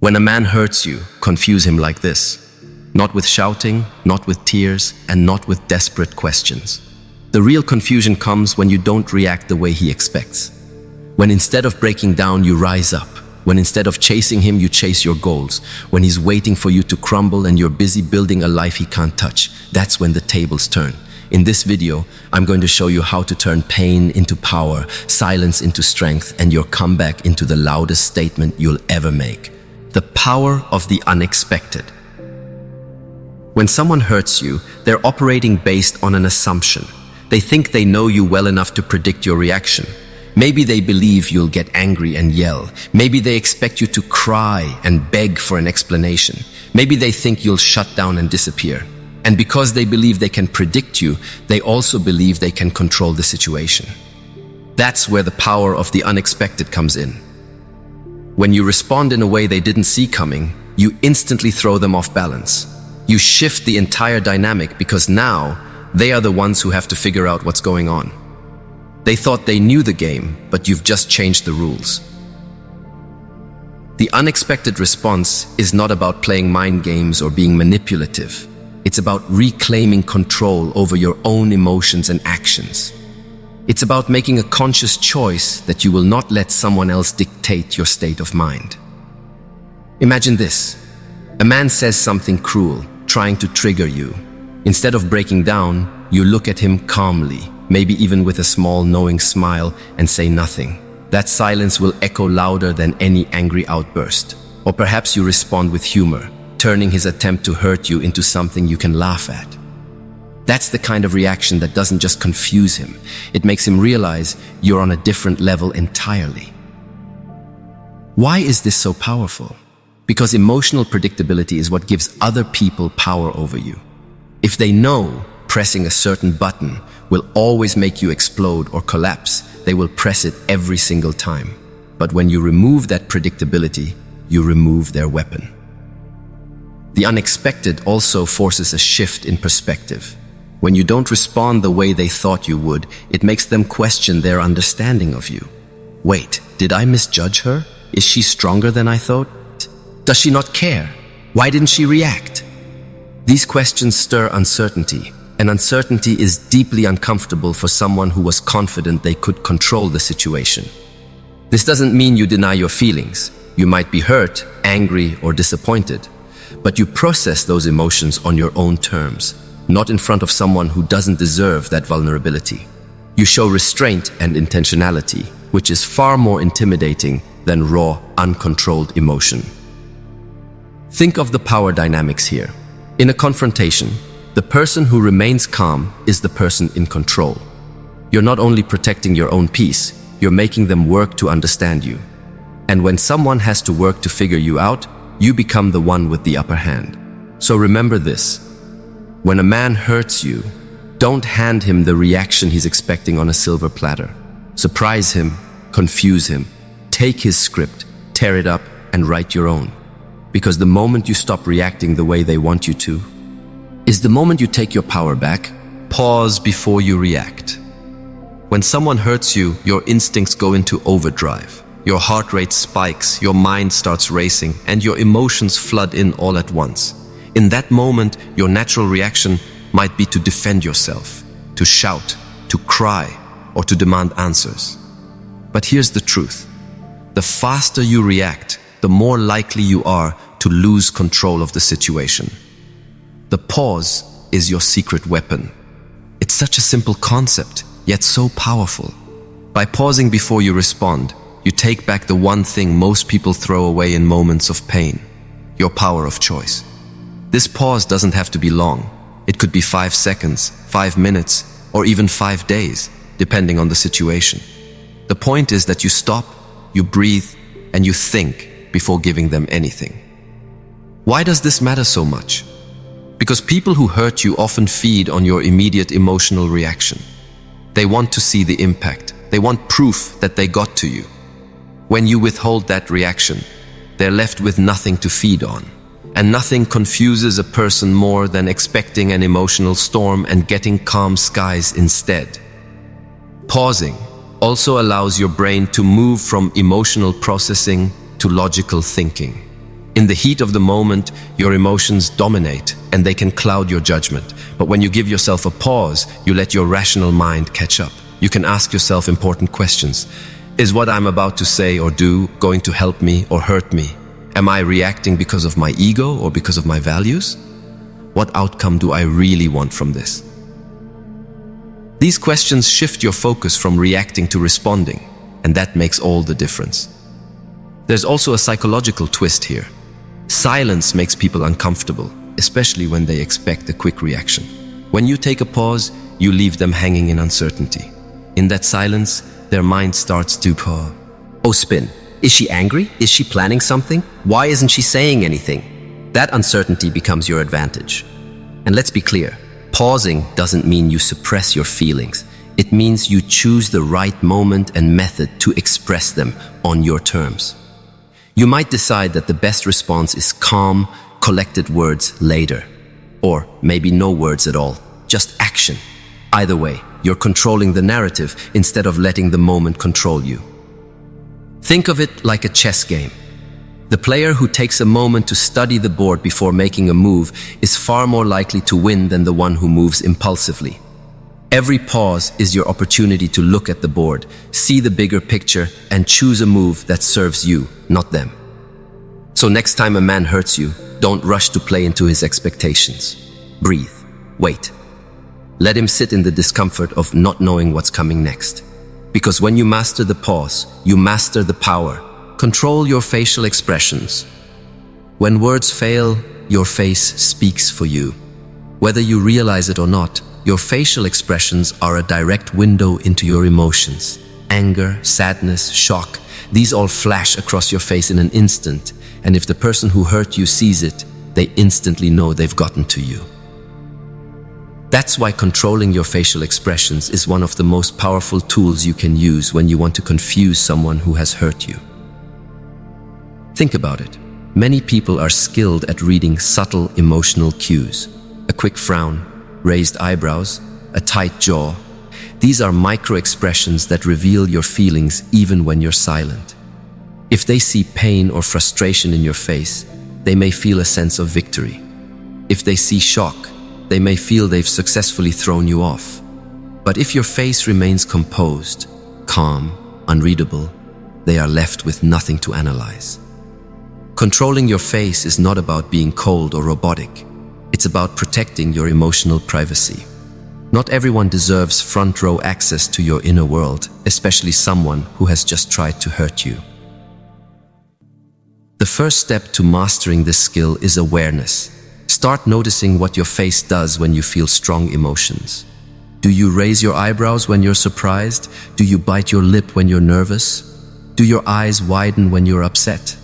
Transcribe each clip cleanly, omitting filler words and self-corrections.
When a man hurts you, confuse him like this. Not with shouting, not with tears, and not with desperate questions. The real confusion comes when you don't react the way he expects. When instead of breaking down, you rise up. When instead of chasing him, you chase your goals. When he's waiting for you to crumble and you're busy building a life he can't touch. That's when the tables turn. In this video, I'm going to show you how to turn pain into power, silence into strength, and your comeback into the loudest statement you'll ever make. The power of the unexpected. When someone hurts you, they're operating based on an assumption. They think they know you well enough to predict your reaction. Maybe they believe you'll get angry and yell. Maybe they expect you to cry and beg for an explanation. Maybe they think you'll shut down and disappear. And because they believe they can predict you, they also believe they can control the situation. That's where the power of the unexpected comes in. When you respond in a way they didn't see coming, you instantly throw them off balance. You shift the entire dynamic because now they are the ones who have to figure out what's going on. They thought they knew the game, but you've just changed the rules. The unexpected response is not about playing mind games or being manipulative. It's about reclaiming control over your own emotions and actions. It's about making a conscious choice that you will not let someone else dictate your state of mind. Imagine this. A man says something cruel, trying to trigger you. Instead of breaking down, you look at him calmly, maybe even with a small knowing smile, and say nothing. That silence will echo louder than any angry outburst. Or perhaps you respond with humor, turning his attempt to hurt you into something you can laugh at. That's the kind of reaction that doesn't just confuse him, it makes him realize you're on a different level entirely. Why is this so powerful? Because emotional predictability is what gives other people power over you. If they know pressing a certain button will always make you explode or collapse, they will press it every single time. But when you remove that predictability, you remove their weapon. The unexpected also forces a shift in perspective. When you don't respond the way they thought you would, it makes them question their understanding of you. Wait, did I misjudge her? Is she stronger than I thought? Does she not care? Why didn't she react? These questions stir uncertainty, and uncertainty is deeply uncomfortable for someone who was confident they could control the situation. This doesn't mean you deny your feelings. You might be hurt, angry, or disappointed, but you process those emotions on your own terms, not in front of someone who doesn't deserve that vulnerability. You show restraint and intentionality, which is far more intimidating than raw, uncontrolled emotion. Think of the power dynamics here. In a confrontation, the person who remains calm is the person in control. You're not only protecting your own peace, you're making them work to understand you. And when someone has to work to figure you out, you become the one with the upper hand. So remember this. When a man hurts you, don't hand him the reaction he's expecting on a silver platter. Surprise him, confuse him, take his script, tear it up, and write your own. Because the moment you stop reacting the way they want you to, is the moment you take your power back. Pause before you react. When someone hurts you, your instincts go into overdrive. Your heart rate spikes, your mind starts racing, and your emotions flood in all at once. In that moment, your natural reaction might be to defend yourself, to shout, to cry, or to demand answers. But here's the truth. The faster you react, the more likely you are to lose control of the situation. The pause is your secret weapon. It's such a simple concept, yet so powerful. By pausing before you respond, you take back the one thing most people throw away in moments of pain: your power of choice. This pause doesn't have to be long. It could be 5 seconds, 5 minutes, or even 5 days, depending on the situation. The point is that you stop, you breathe, and you think before giving them anything. Why does this matter so much? Because people who hurt you often feed on your immediate emotional reaction. They want to see the impact. They want proof that they got to you. When you withhold that reaction, they're left with nothing to feed on. And nothing confuses a person more than expecting an emotional storm and getting calm skies instead. Pausing also allows your brain to move from emotional processing to logical thinking. In the heat of the moment, your emotions dominate and they can cloud your judgment. But when you give yourself a pause, you let your rational mind catch up. You can ask yourself important questions. Is what I'm about to say or do going to help me or hurt me? Am I reacting because of my ego or because of my values? What outcome do I really want from this? These questions shift your focus from reacting to responding, and that makes all the difference. There's also a psychological twist here. Silence makes people uncomfortable, especially when they expect a quick reaction. When you take a pause, you leave them hanging in uncertainty. In that silence, their mind starts to spin. Is she angry? Is she planning something? Why isn't she saying anything? That uncertainty becomes your advantage. And let's be clear, pausing doesn't mean you suppress your feelings. It means you choose the right moment and method to express them on your terms. You might decide that the best response is calm, collected words later. Or maybe no words at all, just action. Either way, you're controlling the narrative instead of letting the moment control you. Think of it like a chess game. The player who takes a moment to study the board before making a move is far more likely to win than the one who moves impulsively. Every pause is your opportunity to look at the board, see the bigger picture, and choose a move that serves you, not them. So next time a man hurts you, don't rush to play into his expectations. Breathe. Wait. Let him sit in the discomfort of not knowing what's coming next. Because when you master the pause, you master the power. Control your facial expressions. When words fail, your face speaks for you. Whether you realize it or not, your facial expressions are a direct window into your emotions. Anger, sadness, shock, these all flash across your face in an instant, and if the person who hurt you sees it, they instantly know they've gotten to you. That's why controlling your facial expressions is one of the most powerful tools you can use when you want to confuse someone who has hurt you. Think about it. Many people are skilled at reading subtle emotional cues. A quick frown, raised eyebrows, a tight jaw. These are micro-expressions that reveal your feelings even when you're silent. If they see pain or frustration in your face, they may feel a sense of victory. If they see shock, they may feel they've successfully thrown you off. But if your face remains composed, calm, unreadable, they are left with nothing to analyze. Controlling your face is not about being cold or robotic. It's about protecting your emotional privacy. Not everyone deserves front-row access to your inner world, especially someone who has just tried to hurt you. The first step to mastering this skill is awareness. Start noticing what your face does when you feel strong emotions. Do you raise your eyebrows when you're surprised? Do you bite your lip when you're nervous? Do your eyes widen when you're upset?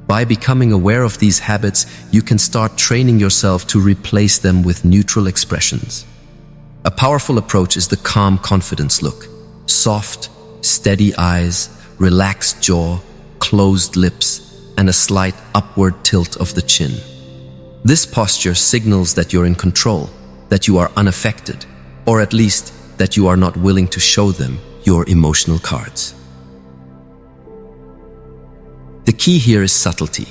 By becoming aware of these habits, you can start training yourself to replace them with neutral expressions. A powerful approach is the calm confidence look. Soft, steady eyes, relaxed jaw, closed lips, and a slight upward tilt of the chin. This posture signals that you're in control, that you are unaffected, or at least that you are not willing to show them your emotional cards. The key here is subtlety.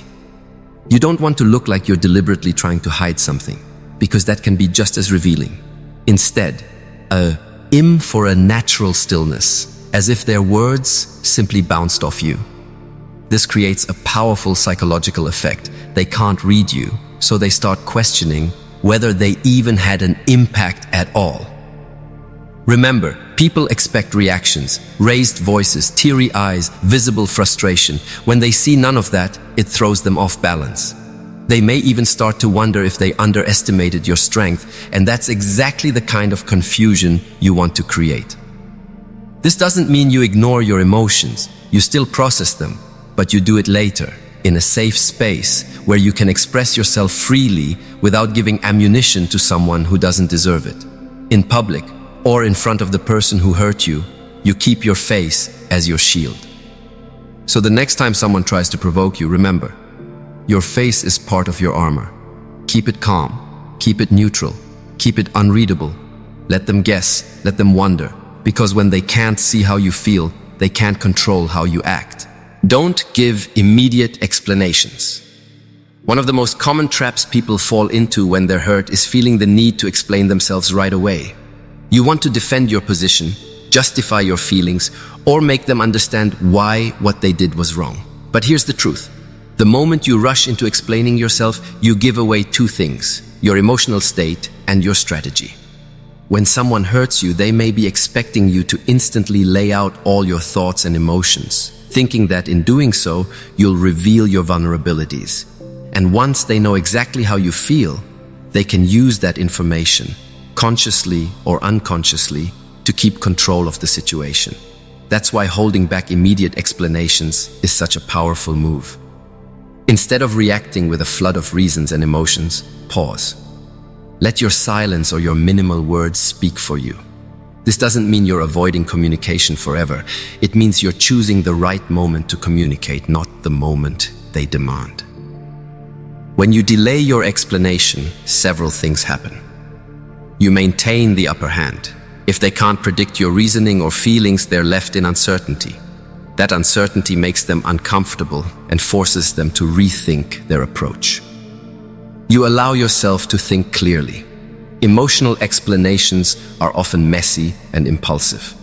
You don't want to look like you're deliberately trying to hide something, because that can be just as revealing. Instead, aim for a natural stillness, as if their words simply bounced off you. This creates a powerful psychological effect. They can't read you, so they start questioning whether they even had an impact at all. Remember, people expect reactions, raised voices, teary eyes, visible frustration. When they see none of that, it throws them off balance. They may even start to wonder if they underestimated your strength, and that's exactly the kind of confusion you want to create. This doesn't mean you ignore your emotions. You still process them, but you do it later, in a safe space where you can express yourself freely without giving ammunition to someone who doesn't deserve it. In public, or in front of the person who hurt you, you keep your face as your shield. So the next time someone tries to provoke you, remember, your face is part of your armor. Keep it calm, keep it neutral, keep it unreadable. Let them guess, let them wonder, because when they can't see how you feel, they can't control how you act. Don't give immediate explanations. One of the most common traps people fall into when they're hurt is feeling the need to explain themselves right away. You want to defend your position, justify your feelings, or make them understand why what they did was wrong. But here's the truth. The moment you rush into explaining yourself, you give away two things: your emotional state and your strategy. When someone hurts you, they may be expecting you to instantly lay out all your thoughts and emotions, thinking that in doing so, you'll reveal your vulnerabilities. And once they know exactly how you feel, they can use that information, consciously or unconsciously, to keep control of the situation. That's why holding back immediate explanations is such a powerful move. Instead of reacting with a flood of reasons and emotions, pause. Let your silence or your minimal words speak for you. This doesn't mean you're avoiding communication forever. It means you're choosing the right moment to communicate, not the moment they demand. When you delay your explanation, several things happen. You maintain the upper hand. If they can't predict your reasoning or feelings, they're left in uncertainty. That uncertainty makes them uncomfortable and forces them to rethink their approach. You allow yourself to think clearly. Emotional explanations are often messy and impulsive.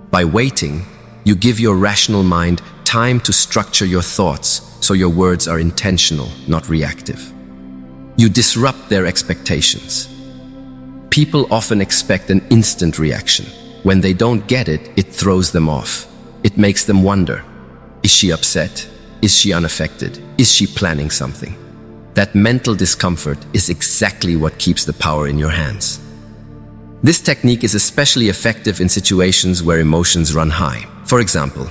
By waiting, you give your rational mind time to structure your thoughts so your words are intentional, not reactive. You disrupt their expectations. People often expect an instant reaction. When they don't get it, it throws them off. It makes them wonder, is she upset? Is she unaffected? Is she planning something? That mental discomfort is exactly what keeps the power in your hands. This technique is especially effective in situations where emotions run high. For example,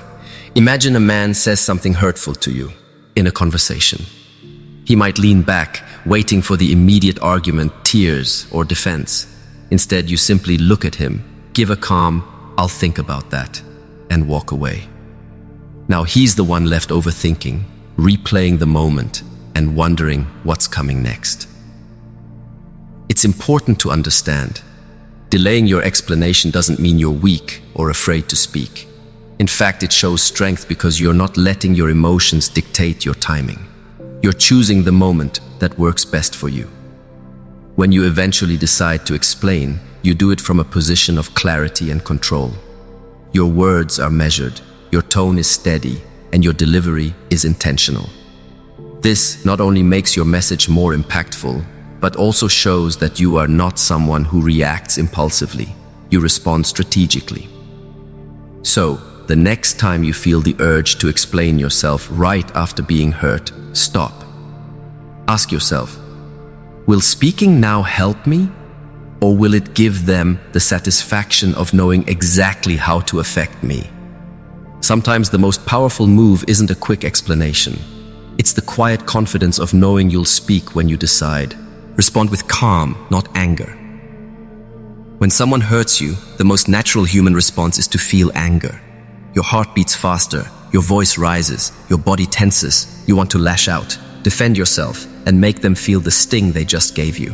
imagine a man says something hurtful to you in a conversation. He might lean back, waiting for the immediate argument, tears, or defense. Instead, you simply look at him, give a calm, "I'll think about that," and walk away. Now he's the one left overthinking, replaying the moment, and wondering what's coming next. It's important to understand, delaying your explanation doesn't mean you're weak or afraid to speak. In fact, it shows strength because you're not letting your emotions dictate your timing. You're choosing the moment that works best for you. When you eventually decide to explain, you do it from a position of clarity and control. Your words are measured, your tone is steady, and your delivery is intentional. This not only makes your message more impactful, but also shows that you are not someone who reacts impulsively. You respond strategically. So, the next time you feel the urge to explain yourself right after being hurt, stop. Ask yourself, will speaking now help me? Or will it give them the satisfaction of knowing exactly how to affect me? Sometimes the most powerful move isn't a quick explanation. It's the quiet confidence of knowing you'll speak when you decide. Respond with calm, not anger. When someone hurts you, the most natural human response is to feel anger. Your heart beats faster, your voice rises, your body tenses. You want to lash out, defend yourself, and make them feel the sting they just gave you.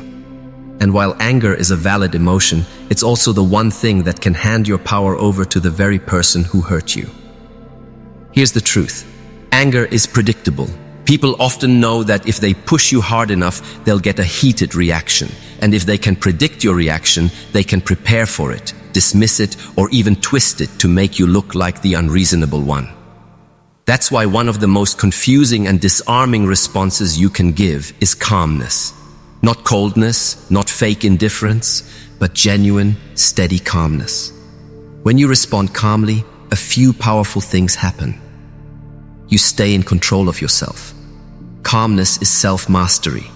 And while anger is a valid emotion, it's also the one thing that can hand your power over to the very person who hurt you. Here's the truth. Anger is predictable. People often know that if they push you hard enough, they'll get a heated reaction. And if they can predict your reaction, they can prepare for it, dismiss it, or even twist it to make you look like the unreasonable one. That's why one of the most confusing and disarming responses you can give is calmness. Not coldness, not fake indifference, but genuine, steady calmness. When you respond calmly, a few powerful things happen. You stay in control of yourself. Calmness is self-mastery.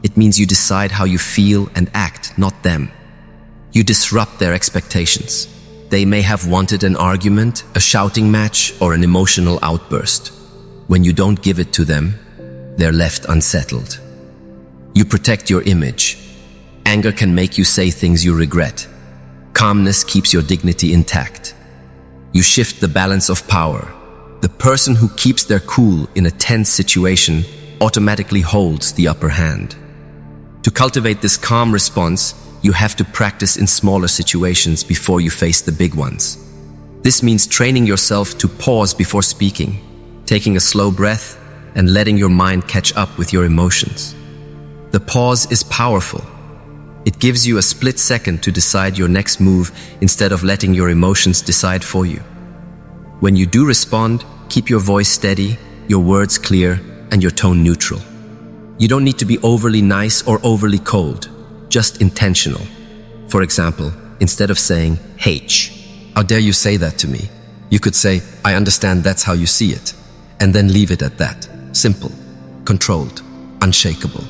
It means you decide how you feel and act, not them. You disrupt their expectations. They may have wanted an argument, a shouting match, or an emotional outburst. When you don't give it to them, they're left unsettled. You protect your image. Anger can make you say things you regret. Calmness keeps your dignity intact. You shift the balance of power. The person who keeps their cool in a tense situation automatically holds the upper hand. To cultivate this calm response, you have to practice in smaller situations before you face the big ones. This means training yourself to pause before speaking, taking a slow breath, and letting your mind catch up with your emotions. The pause is powerful. It gives you a split second to decide your next move instead of letting your emotions decide for you. When you do respond, keep your voice steady, your words clear, and your tone neutral. You don't need to be overly nice or overly cold, just intentional. For example, instead of saying, "H, how dare you say that to me?" You could say, "I understand that's how you see it," and then leave it at that. Simple, controlled, unshakable.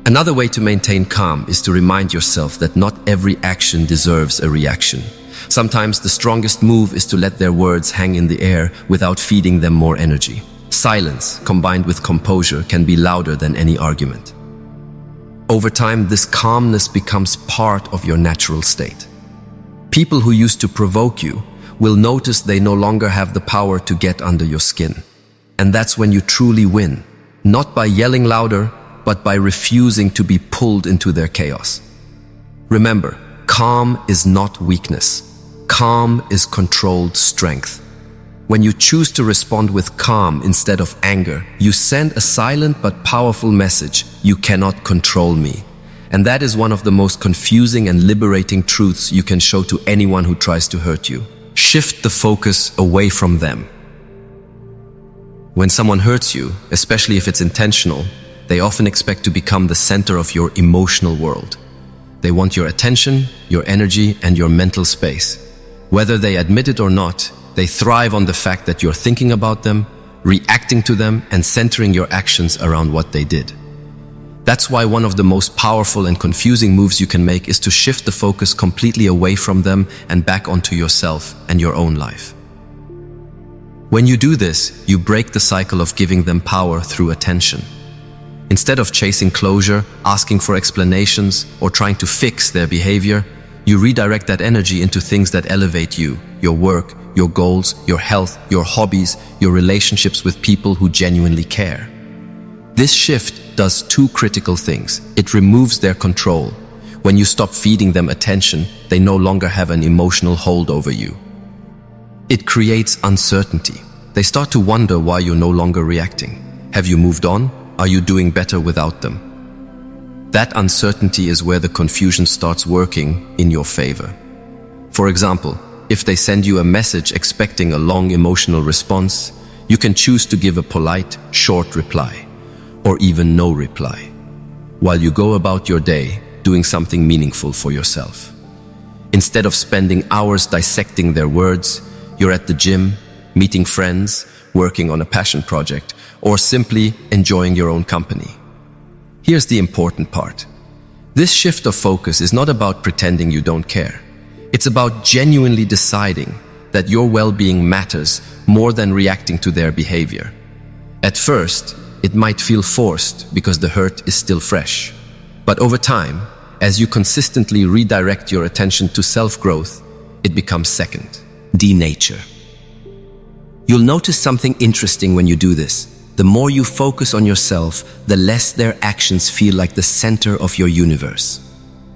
Another way to maintain calm is to remind yourself that not every action deserves a reaction. Sometimes the strongest move is to let their words hang in the air without feeding them more energy. Silence, combined with composure, can be louder than any argument. Over time, this calmness becomes part of your natural state. People who used to provoke you will notice they no longer have the power to get under your skin. And that's when you truly win, not by yelling louder, but by refusing to be pulled into their chaos. Remember, calm is not weakness. Calm is controlled strength. When you choose to respond with calm instead of anger, you send a silent but powerful message: you cannot control me. And that is one of the most confusing and liberating truths you can show to anyone who tries to hurt you. Shift the focus away from them. When someone hurts you, especially if it's intentional, they often expect to become the center of your emotional world. They want your attention, your energy, and your mental space. Whether they admit it or not, they thrive on the fact that you're thinking about them, reacting to them, and centering your actions around what they did. That's why one of the most powerful and confusing moves you can make is to shift the focus completely away from them and back onto yourself and your own life. When you do this, you break the cycle of giving them power through attention. Instead of chasing closure, asking for explanations, or trying to fix their behavior, you redirect that energy into things that elevate you, your work, your goals, your health, your hobbies, your relationships with people who genuinely care. This shift does two critical things. It removes their control. When you stop feeding them attention, they no longer have an emotional hold over you. It creates uncertainty. They start to wonder why you're no longer reacting. Have you moved on? Are you doing better without them? That uncertainty is where the confusion starts working in your favor. For example, if they send you a message expecting a long emotional response, you can choose to give a polite, short reply, or even no reply, while you go about your day doing something meaningful for yourself. Instead of spending hours dissecting their words, you're at the gym, meeting friends, working on a passion project, or simply enjoying your own company. Here's the important part. This shift of focus is not about pretending you don't care. It's about genuinely deciding that your well-being matters more than reacting to their behavior. At first, it might feel forced because the hurt is still fresh. But over time, as you consistently redirect your attention to self-growth, it becomes second. Denature. You'll notice something interesting when you do this. The more you focus on yourself, the less their actions feel like the center of your universe.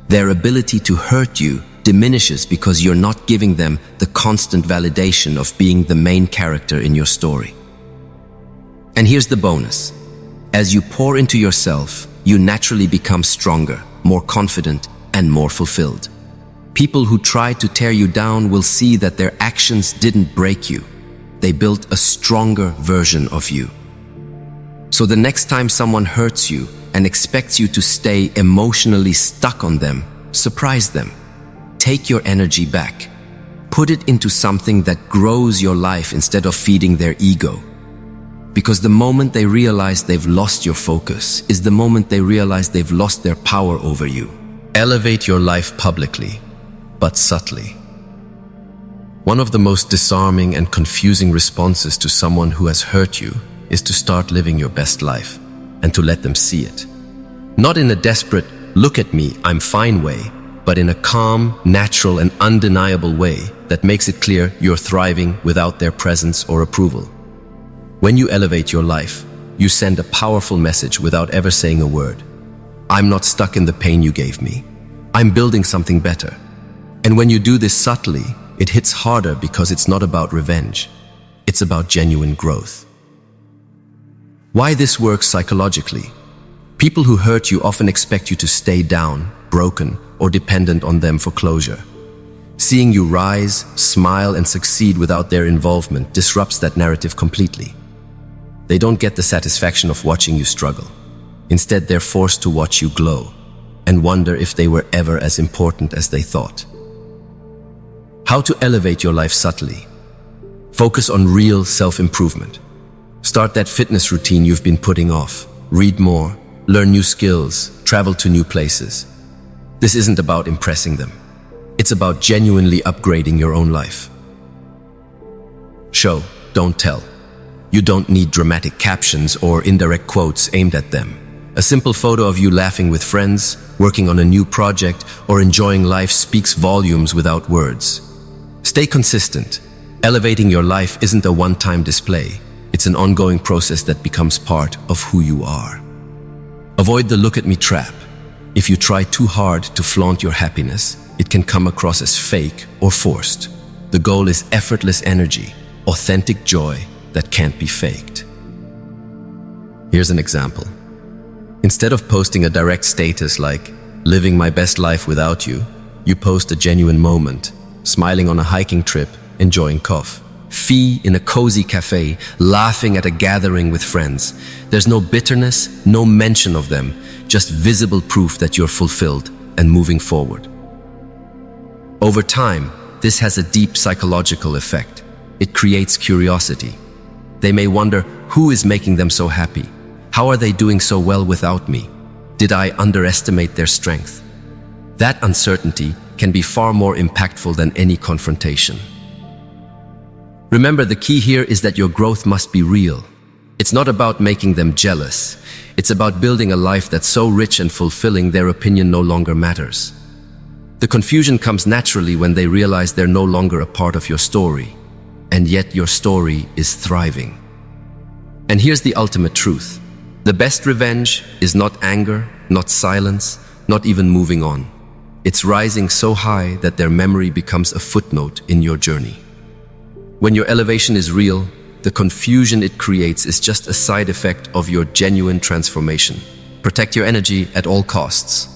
Their ability to hurt you diminishes because you're not giving them the constant validation of being the main character in your story. And here's the bonus. As you pour into yourself, you naturally become stronger, more confident, and more fulfilled. People who try to tear you down will see that their actions didn't break you. They built a stronger version of you. So the next time someone hurts you and expects you to stay emotionally stuck on them, surprise them. Take your energy back. Put it into something that grows your life instead of feeding their ego. Because the moment they realize they've lost your focus is the moment they realize they've lost their power over you. Elevate your life publicly, but subtly. One of the most disarming and confusing responses to someone who has hurt you is to start living your best life and to let them see it. Not in a desperate, look at me, I'm fine way, but in a calm, natural, and undeniable way that makes it clear you're thriving without their presence or approval. When you elevate your life, you send a powerful message without ever saying a word. I'm not stuck in the pain you gave me. I'm building something better. And when you do this subtly, it hits harder because it's not about revenge. It's about genuine growth. Why this works psychologically. People who hurt you often expect you to stay down, broken, or dependent on them for closure. Seeing you rise, smile, and succeed without their involvement disrupts that narrative completely. They don't get the satisfaction of watching you struggle. Instead, they're forced to watch you glow and wonder if they were ever as important as they thought. How to elevate your life subtly. Focus on real self-improvement. Start that fitness routine you've been putting off. Read more, learn new skills, travel to new places. This isn't about impressing them. It's about genuinely upgrading your own life. Show, don't tell. You don't need dramatic captions or indirect quotes aimed at them. A simple photo of you laughing with friends, working on a new project, or enjoying life speaks volumes without words. Stay consistent. Elevating your life isn't a one-time display. It's an ongoing process that becomes part of who you are. Avoid the look at me trap. If you try too hard to flaunt your happiness, it can come across as fake or forced. The goal is effortless energy, authentic joy that can't be faked. Here's an example. Instead of posting a direct status like, living my best life without you, you post a genuine moment, smiling on a hiking trip, enjoying coffee in a cozy cafe, laughing at a gathering with friends. There's no bitterness, no mention of them, just visible proof that you're fulfilled and moving forward. Over time, this has a deep psychological effect. It creates curiosity. They may wonder, who is making them so happy? How are they doing so well without me? Did I underestimate their strength? That uncertainty can be far more impactful than any confrontation. Remember, the key here is that your growth must be real. It's not about making them jealous. It's about building a life that's so rich and fulfilling their opinion no longer matters. The confusion comes naturally when they realize they're no longer a part of your story, and yet your story is thriving. And here's the ultimate truth. The best revenge is not anger, not silence, not even moving on. It's rising so high that their memory becomes a footnote in your journey. When your elevation is real, the confusion it creates is just a side effect of your genuine transformation. Protect your energy at all costs.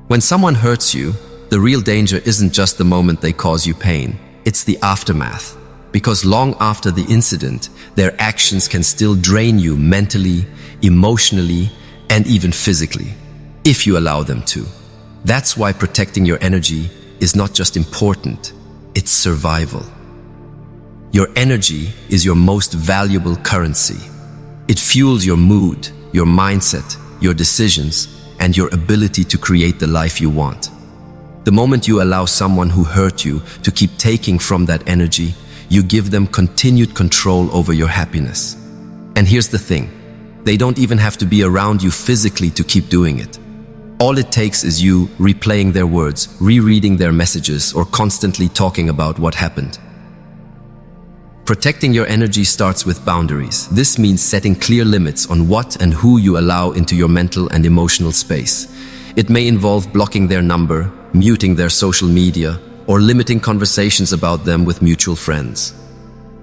When someone hurts you, the real danger isn't just the moment they cause you pain, it's the aftermath. Because long after the incident, their actions can still drain you mentally, emotionally, and even physically, if you allow them to. That's why protecting your energy is not just important, it's survival. Your energy is your most valuable currency. It fuels your mood, your mindset, your decisions, and your ability to create the life you want. The moment you allow someone who hurt you to keep taking from that energy, you give them continued control over your happiness. And here's the thing, they don't even have to be around you physically to keep doing it. All it takes is you replaying their words, rereading their messages, or constantly talking about what happened. Protecting your energy starts with boundaries. This means setting clear limits on what and who you allow into your mental and emotional space. It may involve blocking their number, muting their social media, or limiting conversations about them with mutual friends.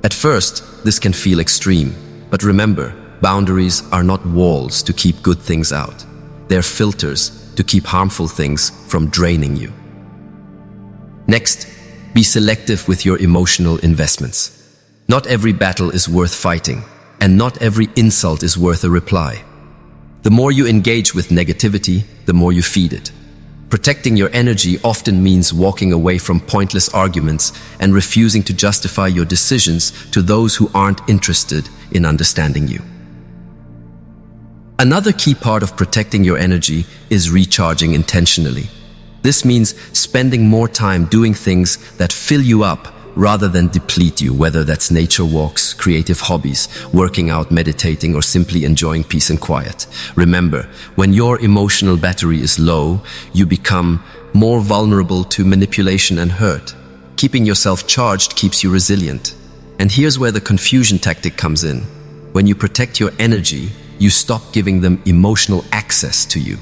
At first, this can feel extreme, but remember, boundaries are not walls to keep good things out. They're filters to keep harmful things from draining you. Next, be selective with your emotional investments. Not every battle is worth fighting, and not every insult is worth a reply. The more you engage with negativity, the more you feed it. Protecting your energy often means walking away from pointless arguments and refusing to justify your decisions to those who aren't interested in understanding you. Another key part of protecting your energy is recharging intentionally. This means spending more time doing things that fill you up rather than deplete you, whether that's nature walks, creative hobbies, working out, meditating, or simply enjoying peace and quiet. Remember, when your emotional battery is low, you become more vulnerable to manipulation and hurt. Keeping yourself charged keeps you resilient. And here's where the confusion tactic comes in. When you protect your energy, you stop giving them emotional access to you.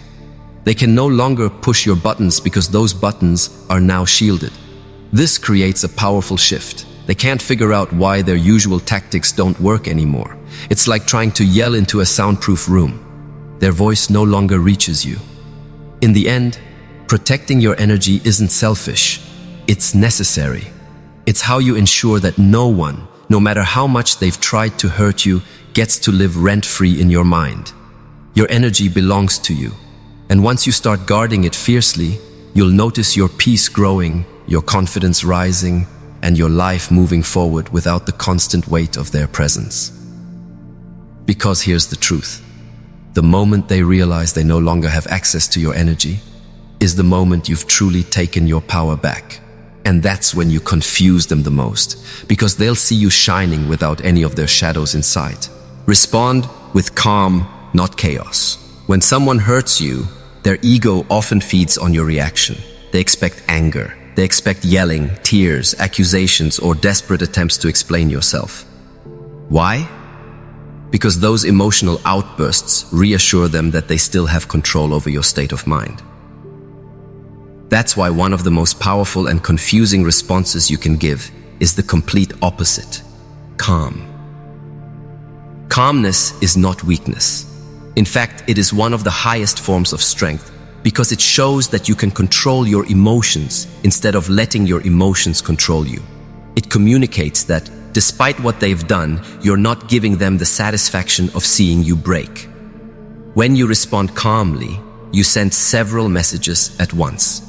They can no longer push your buttons because those buttons are now shielded. This creates a powerful shift. They can't figure out why their usual tactics don't work anymore. It's like trying to yell into a soundproof room. Their voice no longer reaches you. In the end, protecting your energy isn't selfish. It's necessary. It's how you ensure that no one, no matter how much they've tried to hurt you, gets to live rent-free in your mind. Your energy belongs to you. And once you start guarding it fiercely, you'll notice your peace growing, your confidence rising, and your life moving forward without the constant weight of their presence. Because here's the truth. The moment they realize they no longer have access to your energy is the moment you've truly taken your power back. And that's when you confuse them the most, because they'll see you shining without any of their shadows in sight. Respond with calm, not chaos. When someone hurts you, their ego often feeds on your reaction. They expect anger. They expect yelling, tears, accusations, or desperate attempts to explain yourself. Why? Because those emotional outbursts reassure them that they still have control over your state of mind. That's why one of the most powerful and confusing responses you can give is the complete opposite: calm. Calmness is not weakness. In fact, it is one of the highest forms of strength, because it shows that you can control your emotions instead of letting your emotions control you. It communicates that, despite what they've done, you're not giving them the satisfaction of seeing you break. When you respond calmly, you send several messages at once.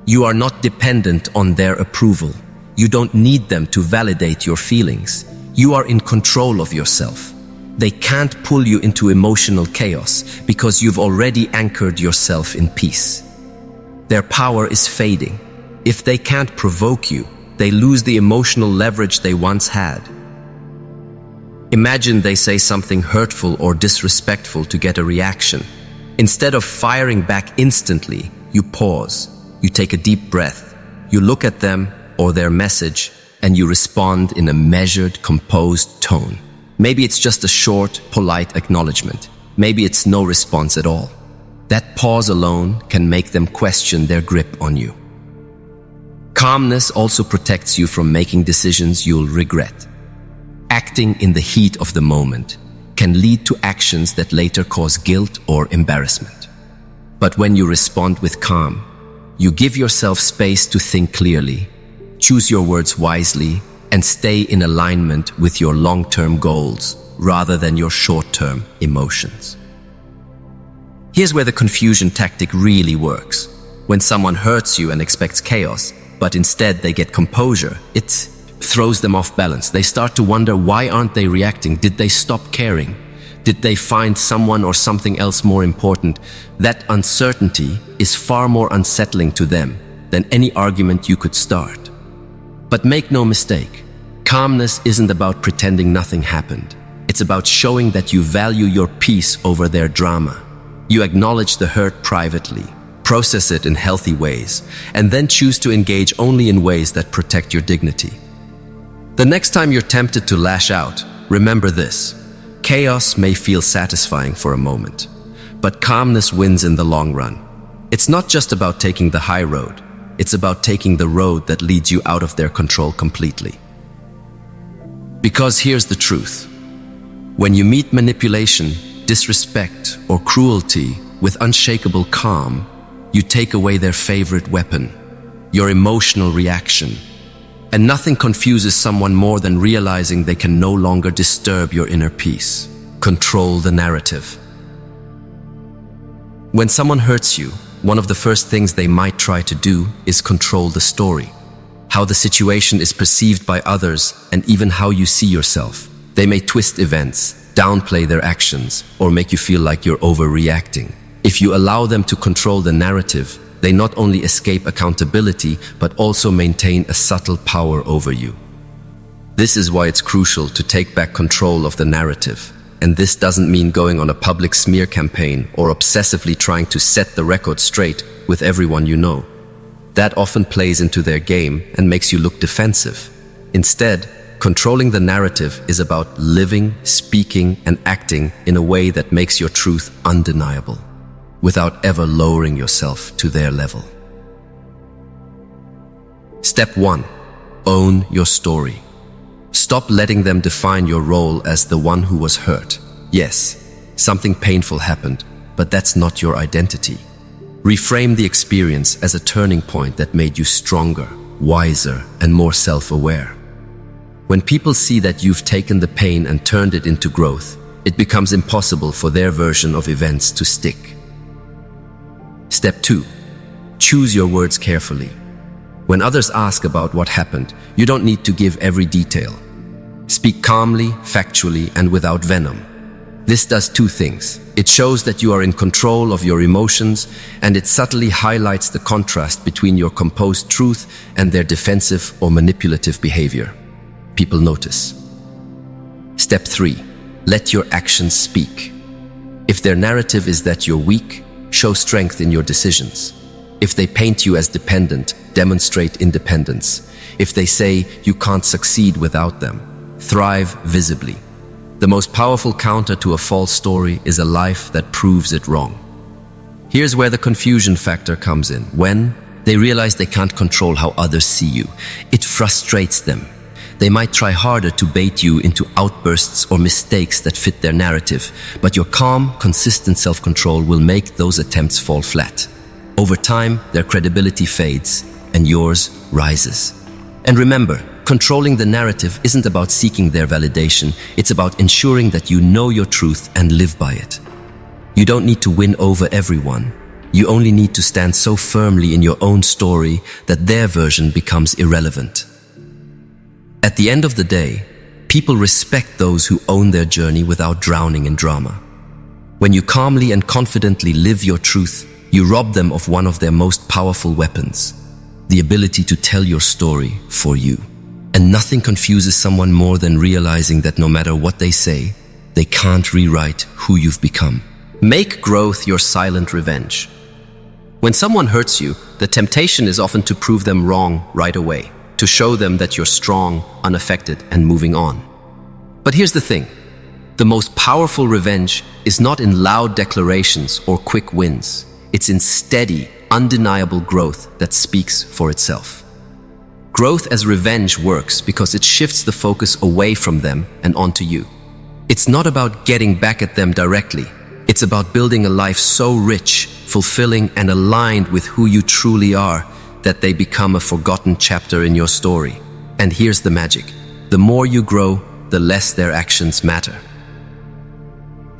You are not dependent on their approval. You don't need them to validate your feelings. You are in control of yourself. They can't pull you into emotional chaos because you've already anchored yourself in peace. Their power is fading. If they can't provoke you, they lose the emotional leverage they once had. Imagine they say something hurtful or disrespectful to get a reaction. Instead of firing back instantly, you pause. You take a deep breath. You look at them or their message, and you respond in a measured, composed tone. Maybe it's just a short, polite acknowledgement. Maybe it's no response at all. That pause alone can make them question their grip on you. Calmness also protects you from making decisions you'll regret. Acting in the heat of the moment can lead to actions that later cause guilt or embarrassment. But when you respond with calm, you give yourself space to think clearly, choose your words wisely, and stay in alignment with your long-term goals rather than your short-term emotions. Here's where the confusion tactic really works. When someone hurts you and expects chaos, but instead they get composure, it throws them off balance. They start to wonder, why aren't they reacting? Did they stop caring? Did they find someone or something else more important? That uncertainty is far more unsettling to them than any argument you could start. But make no mistake, calmness isn't about pretending nothing happened. It's about showing that you value your peace over their drama. You acknowledge the hurt privately, process it in healthy ways, and then choose to engage only in ways that protect your dignity. The next time you're tempted to lash out, remember this. Chaos may feel satisfying for a moment, but calmness wins in the long run. It's not just about taking the high road. It's about taking the road that leads you out of their control completely. Because here's the truth. When you meet manipulation, disrespect, or cruelty with unshakable calm, you take away their favorite weapon, your emotional reaction. And nothing confuses someone more than realizing they can no longer disturb your inner peace. Control the narrative. When someone hurts you, one of the first things they might try to do is control the story. How the situation is perceived by others, and even how you see yourself. They may twist events, downplay their actions, or make you feel like you're overreacting. If you allow them to control the narrative, they not only escape accountability, but also maintain a subtle power over you. This is why it's crucial to take back control of the narrative. And this doesn't mean going on a public smear campaign or obsessively trying to set the record straight with everyone you know. That often plays into their game and makes you look defensive. Instead, controlling the narrative is about living, speaking, and acting in a way that makes your truth undeniable, without ever lowering yourself to their level. Step 1. Own your story. Stop letting them define your role as the one who was hurt. Yes, something painful happened, but that's not your identity. Reframe the experience as a turning point that made you stronger, wiser, and more self-aware. When people see that you've taken the pain and turned it into growth, it becomes impossible for their version of events to stick. Step 2. Choose your words carefully. When others ask about what happened, you don't need to give every detail. Speak calmly, factually, and without venom. This does two things. It shows that you are in control of your emotions, and it subtly highlights the contrast between your composed truth and their defensive or manipulative behavior. People notice. Step 3. Let your actions speak. If their narrative is that you're weak, show strength in your decisions. If they paint you as dependent, demonstrate independence. If they say you can't succeed without them, thrive visibly. The most powerful counter to a false story is a life that proves it wrong. Here's where the confusion factor comes in. When they realize they can't control how others see you, it frustrates them. They might try harder to bait you into outbursts or mistakes that fit their narrative, but your calm, consistent self-control will make those attempts fall flat. Over time, their credibility fades and yours rises. And remember, controlling the narrative isn't about seeking their validation, it's about ensuring that you know your truth and live by it. You don't need to win over everyone. You only need to stand so firmly in your own story that their version becomes irrelevant. At the end of the day, people respect those who own their journey without drowning in drama. When you calmly and confidently live your truth, you rob them of one of their most powerful weapons, the ability to tell your story for you. And nothing confuses someone more than realizing that no matter what they say, they can't rewrite who you've become. Make growth your silent revenge. When someone hurts you, the temptation is often to prove them wrong right away, to show them that you're strong, unaffected, and moving on. But here's the thing. The most powerful revenge is not in loud declarations or quick wins. It's in steady, undeniable growth that speaks for itself. Growth as revenge works because it shifts the focus away from them and onto you. It's not about getting back at them directly. It's about building a life so rich, fulfilling, and aligned with who you truly are that they become a forgotten chapter in your story. And here's the magic. The more you grow, the less their actions matter.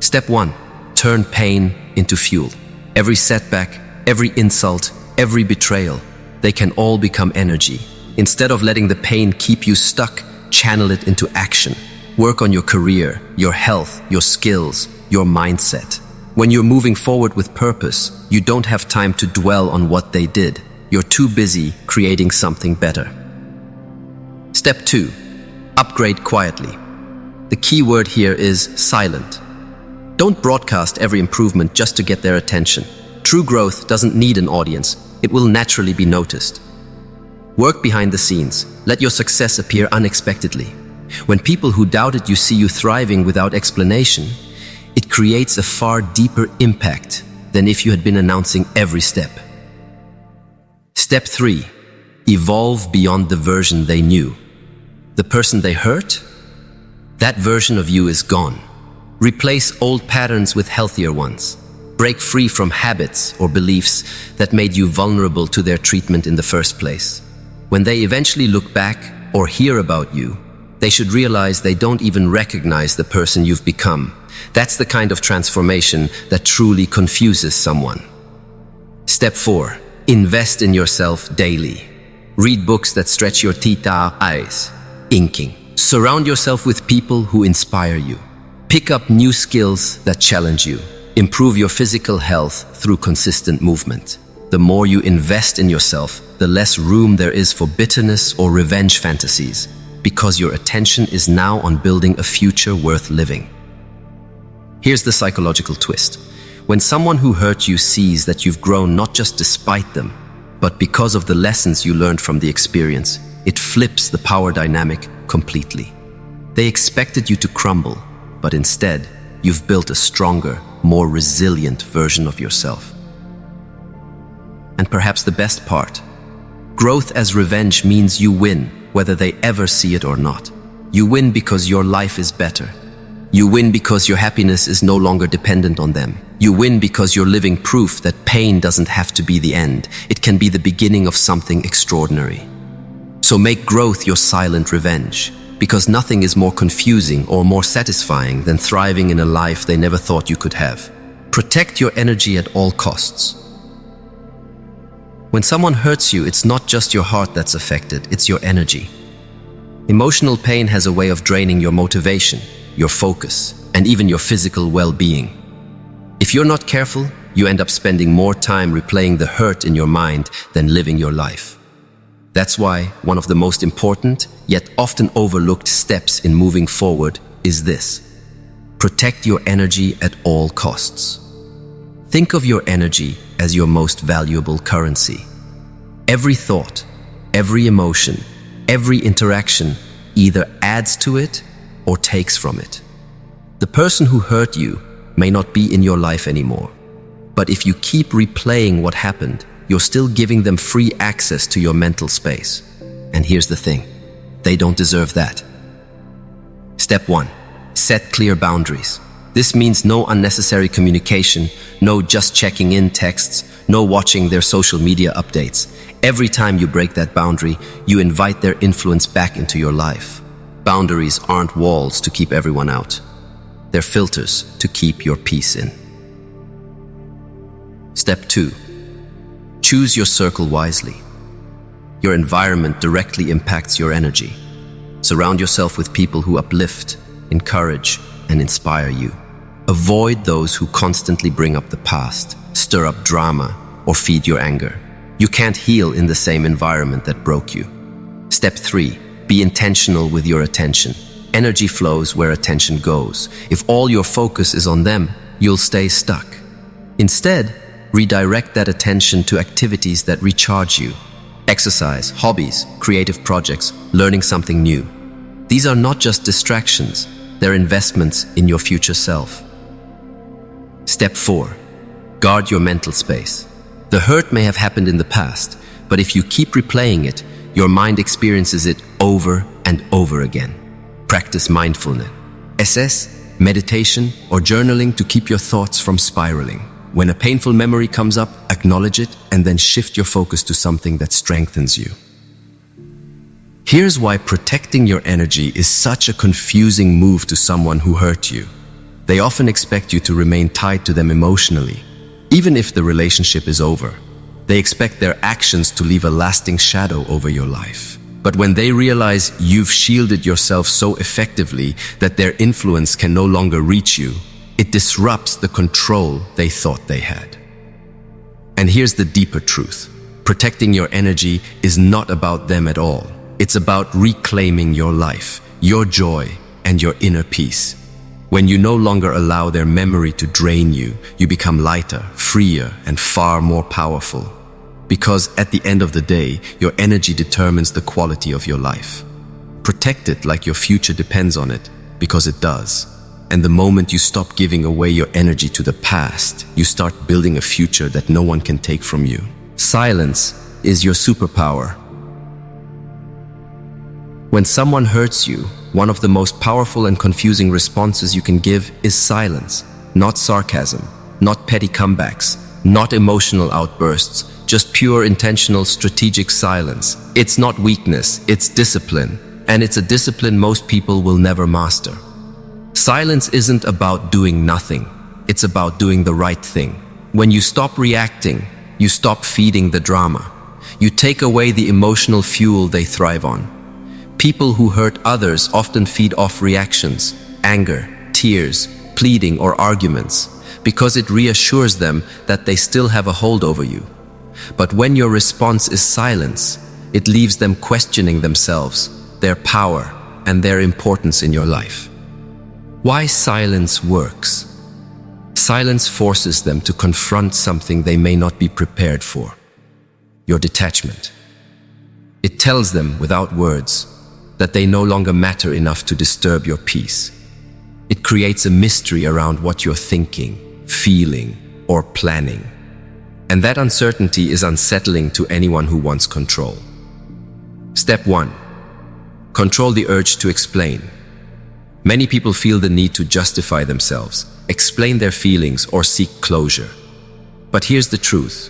Step 1. Turn pain into fuel. Every setback, every insult, every betrayal, they can all become energy. Instead of letting the pain keep you stuck, channel it into action. Work on your career, your health, your skills, your mindset. When you're moving forward with purpose, you don't have time to dwell on what they did. You're too busy creating something better. Step 2. Upgrade quietly. The key word here is silent. Don't broadcast every improvement just to get their attention. True growth doesn't need an audience. It will naturally be noticed. Work behind the scenes. Let your success appear unexpectedly. When people who doubted you see you thriving without explanation, it creates a far deeper impact than if you had been announcing every step. Step 3. Evolve beyond the version they knew. The person they hurt? That version of you is gone. Replace old patterns with healthier ones. Break free from habits or beliefs that made you vulnerable to their treatment in the first place. When they eventually look back or hear about you, they should realize they don't even recognize the person you've become. That's the kind of transformation that truly confuses someone. Step 4. Invest in yourself daily. Read books that stretch your eyes. Inking. Surround yourself with people who inspire you. Pick up new skills that challenge you. Improve your physical health through consistent movement. The more you invest in yourself, the less room there is for bitterness or revenge fantasies, because your attention is now on building a future worth living. Here's the psychological twist. When someone who hurt you sees that you've grown not just despite them, but because of the lessons you learned from the experience, it flips the power dynamic completely. They expected you to crumble, but instead, you've built a stronger, more resilient version of yourself. And perhaps the best part, growth as revenge means you win, whether they ever see it or not. You win because your life is better. You win because your happiness is no longer dependent on them. You win because you're living proof that pain doesn't have to be the end. It can be the beginning of something extraordinary. So make growth your silent revenge, because nothing is more confusing or more satisfying than thriving in a life they never thought you could have. Protect your energy at all costs. When someone hurts you, it's not just your heart that's affected, it's your energy. Emotional pain has a way of draining your motivation, your focus, and even your physical well-being. If you're not careful, you end up spending more time replaying the hurt in your mind than living your life. That's why one of the most important, yet often overlooked steps in moving forward is this: protect your energy at all costs. Think of your energy as your most valuable currency. Every thought, every emotion, every interaction either adds to it or takes from it. The person who hurt you may not be in your life anymore, but if you keep replaying what happened, you're still giving them free access to your mental space. And here's the thing: they don't deserve that. Step 1. Set clear boundaries. This means no unnecessary communication, no just checking in texts, no watching their social media updates. Every time you break that boundary, you invite their influence back into your life. Boundaries aren't walls to keep everyone out. They're filters to keep your peace in. Step 2. Choose your circle wisely. Your environment directly impacts your energy. Surround yourself with people who uplift, encourage, and inspire you. Avoid those who constantly bring up the past, stir up drama, or feed your anger. You can't heal in the same environment that broke you. Step 3. Be intentional with your attention. Energy flows where attention goes. If all your focus is on them, you'll stay stuck. Instead, redirect that attention to activities that recharge you. Exercise, hobbies, creative projects, learning something new. These are not just distractions, they're investments in your future self. Step 4. Guard your mental space. The hurt may have happened in the past, but if you keep replaying it, your mind experiences it over and over again. Practice mindfulness, SS, meditation, or journaling to keep your thoughts from spiraling. When a painful memory comes up, acknowledge it and then shift your focus to something that strengthens you. Here's why protecting your energy is such a confusing move to someone who hurt you. They often expect you to remain tied to them emotionally, even if the relationship is over. They expect their actions to leave a lasting shadow over your life. But when they realize you've shielded yourself so effectively that their influence can no longer reach you, it disrupts the control they thought they had. And here's the deeper truth: protecting your energy is not about them at all. It's about reclaiming your life, your joy, and your inner peace. When you no longer allow their memory to drain you, you become lighter, freer, and far more powerful. Because at the end of the day, your energy determines the quality of your life. Protect it like your future depends on it, because it does. And the moment you stop giving away your energy to the past, you start building a future that no one can take from you. Silence is your superpower. When someone hurts you, one of the most powerful and confusing responses you can give is silence. Not sarcasm, not petty comebacks, not emotional outbursts, just pure, intentional, strategic silence. It's not weakness, it's discipline. And it's a discipline most people will never master. Silence isn't about doing nothing. It's about doing the right thing. When you stop reacting, you stop feeding the drama. You take away the emotional fuel they thrive on. People who hurt others often feed off reactions, anger, tears, pleading, or arguments, because it reassures them that they still have a hold over you. But when your response is silence, it leaves them questioning themselves, their power, and their importance in your life. Why silence works? Silence forces them to confront something they may not be prepared for: your detachment. It tells them, without words, that they no longer matter enough to disturb your peace. It creates a mystery around what you're thinking, feeling, or planning. And that uncertainty is unsettling to anyone who wants control. Step 1. Control the urge to explain. Many people feel the need to justify themselves, explain their feelings, or seek closure. But here's the truth.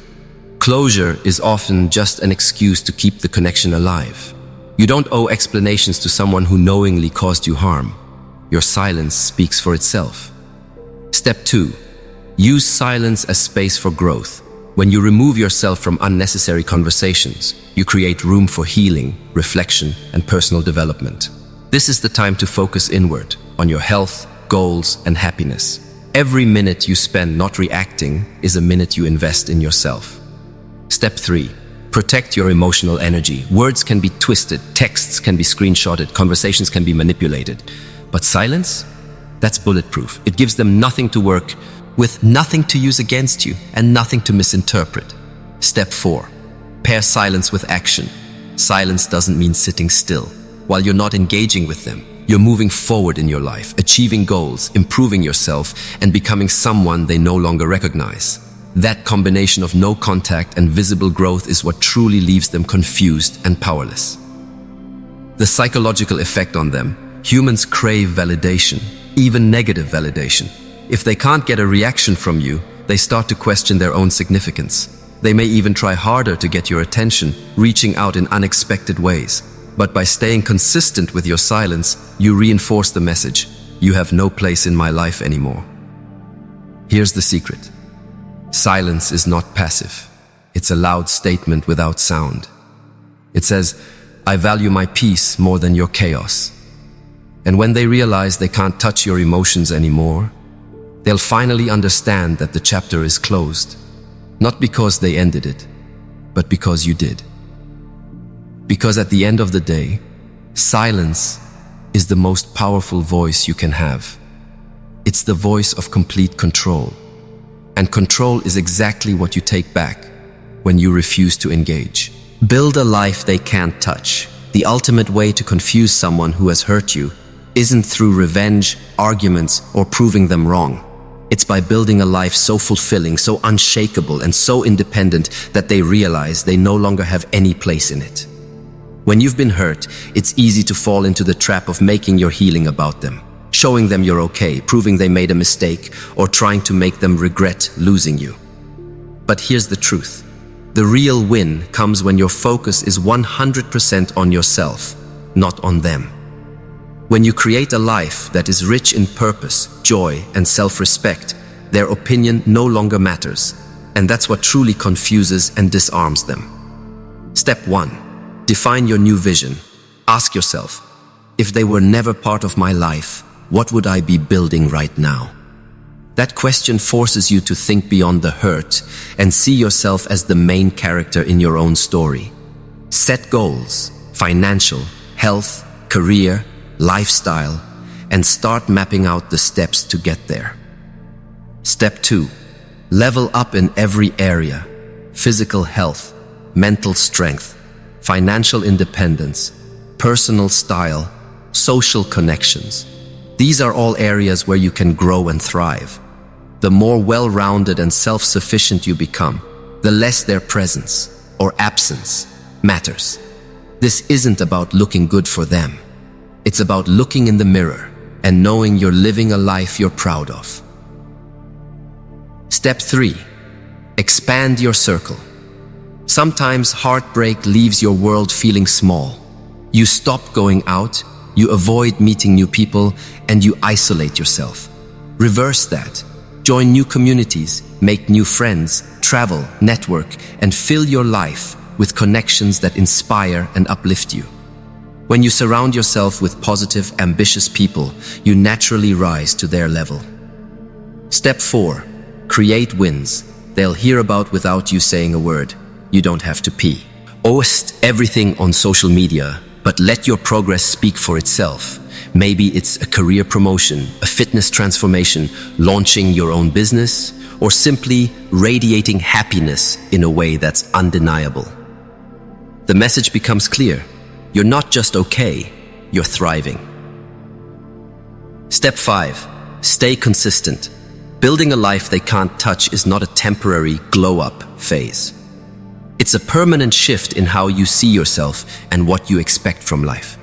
Closure is often just an excuse to keep the connection alive. You don't owe explanations to someone who knowingly caused you harm. Your silence speaks for itself. Step 2. Use silence as space for growth. When you remove yourself from unnecessary conversations, you create room for healing, reflection, and personal development. This is the time to focus inward, on your health, goals, and happiness. Every minute you spend not reacting is a minute you invest in yourself. Step 3. Protect your emotional energy. Words can be twisted, texts can be screenshotted, conversations can be manipulated. But silence? That's bulletproof. It gives them nothing to work with, nothing to use against you, and nothing to misinterpret. Step 4. Pair silence with action. Silence doesn't mean sitting still. While you're not engaging with them, you're moving forward in your life, achieving goals, improving yourself, and becoming someone they no longer recognize. That combination of no contact and visible growth is what truly leaves them confused and powerless. The psychological effect on them: humans crave validation, even negative validation. If they can't get a reaction from you, they start to question their own significance. They may even try harder to get your attention, reaching out in unexpected ways. But by staying consistent with your silence, you reinforce the message: you have no place in my life anymore. Here's the secret. Silence is not passive. It's a loud statement without sound. It says, I value my peace more than your chaos. And when they realize they can't touch your emotions anymore, they'll finally understand that the chapter is closed. Not because they ended it, but because you did. Because at the end of the day, silence is the most powerful voice you can have. It's the voice of complete control. And control is exactly what you take back when you refuse to engage. Build a life they can't touch. The ultimate way to confuse someone who has hurt you isn't through revenge, arguments, or proving them wrong. It's by building a life so fulfilling, so unshakable, and so independent that they realize they no longer have any place in it. When you've been hurt, it's easy to fall into the trap of making your healing about them, showing them you're okay, proving they made a mistake, or trying to make them regret losing you. But here's the truth. The real win comes when your focus is 100% on yourself, not on them. When you create a life that is rich in purpose, joy, and self-respect, their opinion no longer matters, and that's what truly confuses and disarms them. Step 1. Define your new vision. Ask yourself, if they were never part of my life, what would I be building right now? That question forces you to think beyond the hurt and see yourself as the main character in your own story. Set goals, financial, health, career, lifestyle, and start mapping out the steps to get there. Step 2. Level up in every area: physical health, mental strength, financial independence, personal style, social connections. These are all areas where you can grow and thrive. The more well-rounded and self-sufficient you become, the less their presence or absence matters. This isn't about looking good for them. It's about looking in the mirror and knowing you're living a life you're proud of. Step 3. Expand your circle. Sometimes heartbreak leaves your world feeling small. You stop going out, you avoid meeting new people, and you isolate yourself. Reverse that. Join new communities, make new friends, travel, network, and fill your life with connections that inspire and uplift you. When you surround yourself with positive, ambitious people, you naturally rise to their level. Step 4. Create wins. They'll hear about without you saying a word. You don't have to pee. Post everything on social media, but let your progress speak for itself. Maybe it's a career promotion, a fitness transformation, launching your own business, or simply radiating happiness in a way that's undeniable. The message becomes clear. You're not just okay, you're thriving. Step 5. Stay consistent. Building a life they can't touch is not a temporary glow-up phase. It's a permanent shift in how you see yourself and what you expect from life.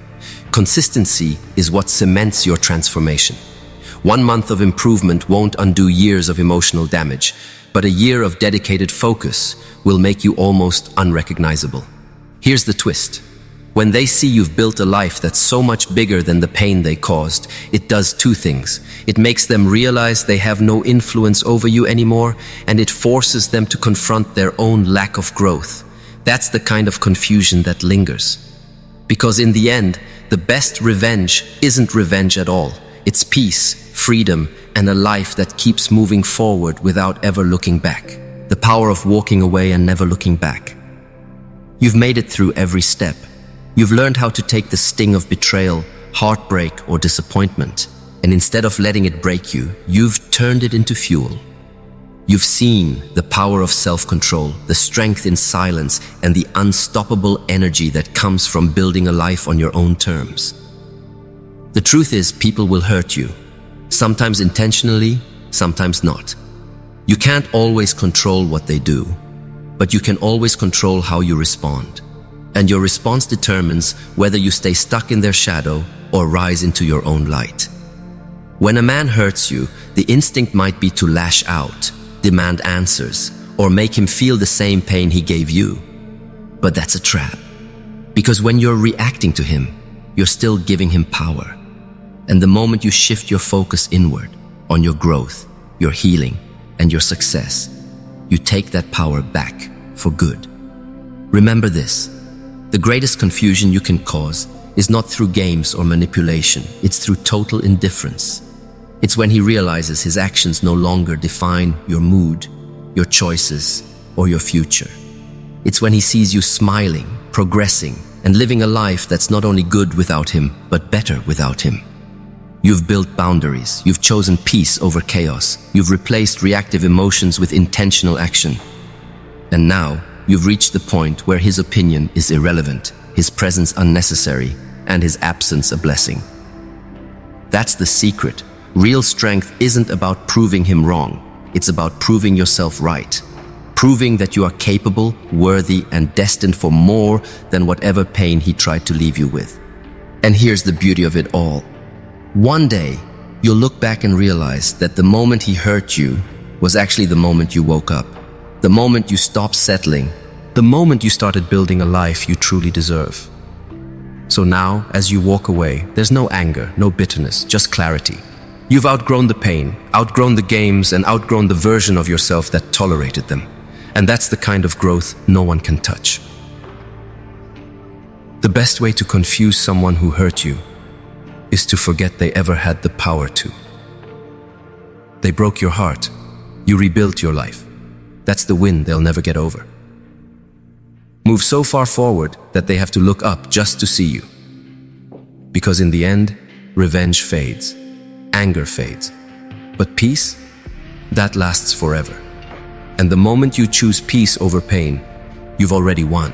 Consistency is what cements your transformation. 1 month of improvement won't undo years of emotional damage, but a year of dedicated focus will make you almost unrecognizable. Here's the twist. When they see you've built a life that's so much bigger than the pain they caused, it does two things. It makes them realize they have no influence over you anymore, and it forces them to confront their own lack of growth. That's the kind of confusion that lingers. Because in the end, the best revenge isn't revenge at all. It's peace, freedom, and a life that keeps moving forward without ever looking back. The power of walking away and never looking back. You've made it through every step. You've learned how to take the sting of betrayal, heartbreak, or disappointment, and instead of letting it break you, you've turned it into fuel. You've seen the power of self-control, the strength in silence, and the unstoppable energy that comes from building a life on your own terms. The truth is, people will hurt you, sometimes intentionally, sometimes not. You can't always control what they do, but you can always control how you respond. And your response determines whether you stay stuck in their shadow or rise into your own light. When a man hurts you, the instinct might be to lash out, demand answers, or make him feel the same pain he gave you. But that's a trap. Because when you're reacting to him, you're still giving him power. And the moment you shift your focus inward, on your growth, your healing, and your success, you take that power back for good. Remember this. The greatest confusion you can cause is not through games or manipulation. It's through total indifference. It's when he realizes his actions no longer define your mood, your choices, or your future. It's when he sees you smiling, progressing, and living a life that's not only good without him, but better without him. You've built boundaries. You've chosen peace over chaos. You've replaced reactive emotions with intentional action. And now, you've reached the point where his opinion is irrelevant, his presence unnecessary, and his absence a blessing. That's the secret. Real strength isn't about proving him wrong. It's about proving yourself right. Proving that you are capable, worthy, and destined for more than whatever pain he tried to leave you with. And here's the beauty of it all. One day, you'll look back and realize that the moment he hurt you was actually the moment you woke up. The moment you stopped settling, the moment you started building a life you truly deserve. So now, as you walk away, there's no anger, no bitterness, just clarity. You've outgrown the pain, outgrown the games, and outgrown the version of yourself that tolerated them. And that's the kind of growth no one can touch. The best way to confuse someone who hurt you is to forget they ever had the power to. They broke your heart. You rebuilt your life. That's the win they'll never get over. Move so far forward that they have to look up just to see you. Because in the end, revenge fades, anger fades, but peace, that lasts forever. And the moment you choose peace over pain, you've already won.